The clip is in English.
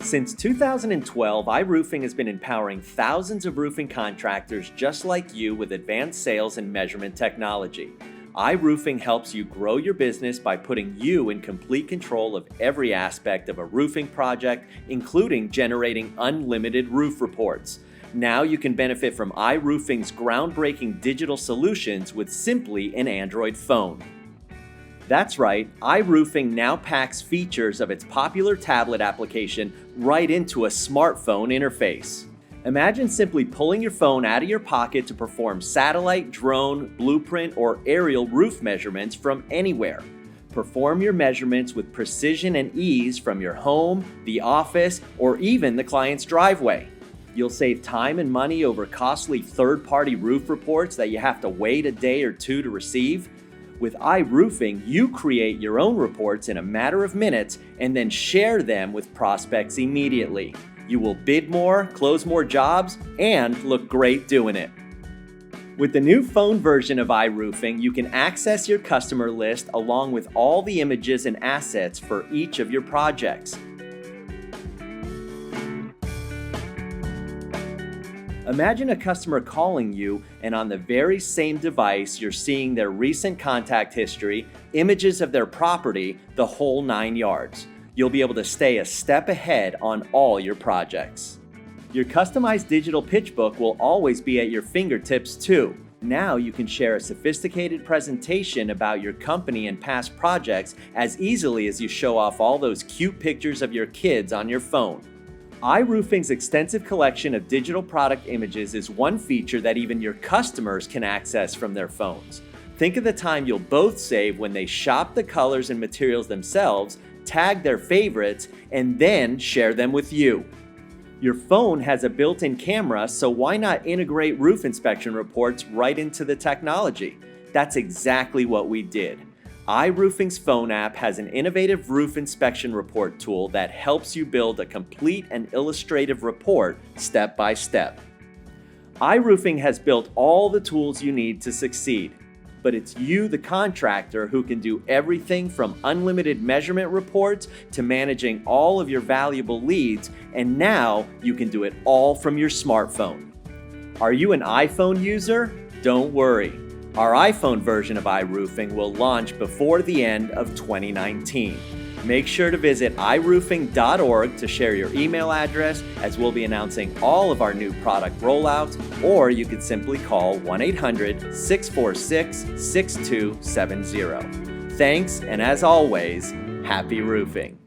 Since 2012, iRoofing has been empowering thousands of roofing contractors just like you with advanced sales and measurement technology. iRoofing helps you grow your business by putting you in complete control of every aspect of a roofing project, including generating unlimited roof reports. Now you can benefit from iRoofing's groundbreaking digital solutions with simply an Android phone. That's right, iRoofing now packs features of its popular tablet application right into a smartphone interface. Imagine simply pulling your phone out of your pocket to perform satellite, drone, blueprint, or aerial roof measurements from anywhere. Perform your measurements with precision and ease from your home, the office, or even the client's driveway. You'll save time and money over costly third-party roof reports that you have to wait a day or two to receive. With iRoofing, you create your own reports in a matter of minutes and then share them with prospects immediately. You will bid more, close more jobs, and look great doing it. With the new phone version of iRoofing, you can access your customer list along with all the images and assets for each of your projects. Imagine a customer calling you, and on the very same device, you're seeing their recent contact history, images of their property, the whole 9 yards. You'll be able to stay a step ahead on all your projects. Your customized digital pitchbook will always be at your fingertips too. Now you can share a sophisticated presentation about your company and past projects as easily as you show off all those cute pictures of your kids on your phone. iRoofing's extensive collection of digital product images is one feature that even your customers can access from their phones. Think of the time you'll both save when they shop the colors and materials themselves, tag their favorites, and then share them with you. Your phone has a built-in camera, so why not integrate roof inspection reports right into the technology? That's exactly what we did. iRoofing's phone app has an innovative roof inspection report tool that helps you build a complete and illustrative report step by step. iRoofing has built all the tools you need to succeed, but it's you, the contractor, who can do everything from unlimited measurement reports to managing all of your valuable leads, and now you can do it all from your smartphone. Are you an iPhone user? Don't worry. Our iPhone version of iRoofing will launch before the end of 2019. Make sure to visit iRoofing.org to share your email address, as we'll be announcing all of our new product rollouts, or you can simply call 1-800-646-6270. Thanks, and as always, happy roofing.